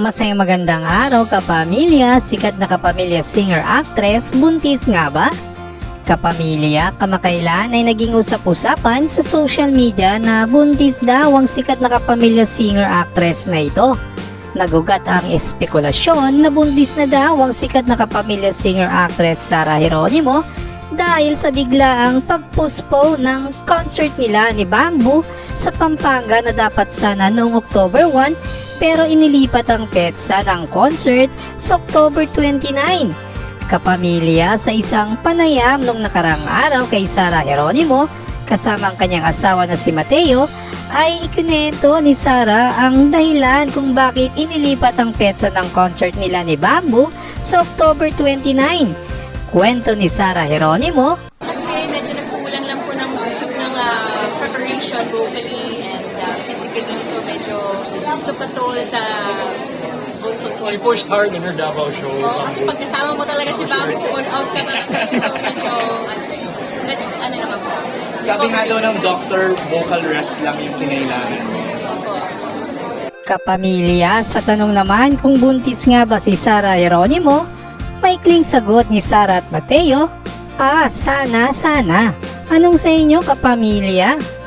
Masayang magandang araw kapamilya, sikat na kapamilya singer-actress, buntis nga ba? Kapamilya, kamakailan ay naging usap-usapan sa social media na buntis daw ang sikat na kapamilya singer-actress na ito. Nagugat ang espekulasyon na buntis na daw ang sikat na kapamilya singer-actress Sarah Geronimo dahil sa biglaang pag-postpone ng concert nila ni Bamboo sa Pampanga na dapat sana noong October 1 pero inilipat ang petsa ng concert sa October 29. Kapamilya, sa isang panayam nung nakarang araw kay Sarah Geronimo kasama ang kanyang asawa na si Mateo ay ikinento ni Sarah ang dahilan kung bakit inilipat ang petsa ng concert nila ni Bamboo sa October 29. Kwento ni Sarah Geronimo, kasi medyo nagkulang lang po ng preparation vocally and physically, so medyo took-a-toll sa vocal cords. She pushed hard in her Davao show. Oo, kasi pag kasama mo talaga si Bamboo, all out ka talaga, so medyo ano naman po. Sabi nga daw ng doctor, vocal rest lang yung kinailangan. kapamilya, sa tanong naman kung buntis nga ba si Sarah Geronimo, maikling sagot ni Sarah at Mateo, sana. Anong sa inyo kapamilya?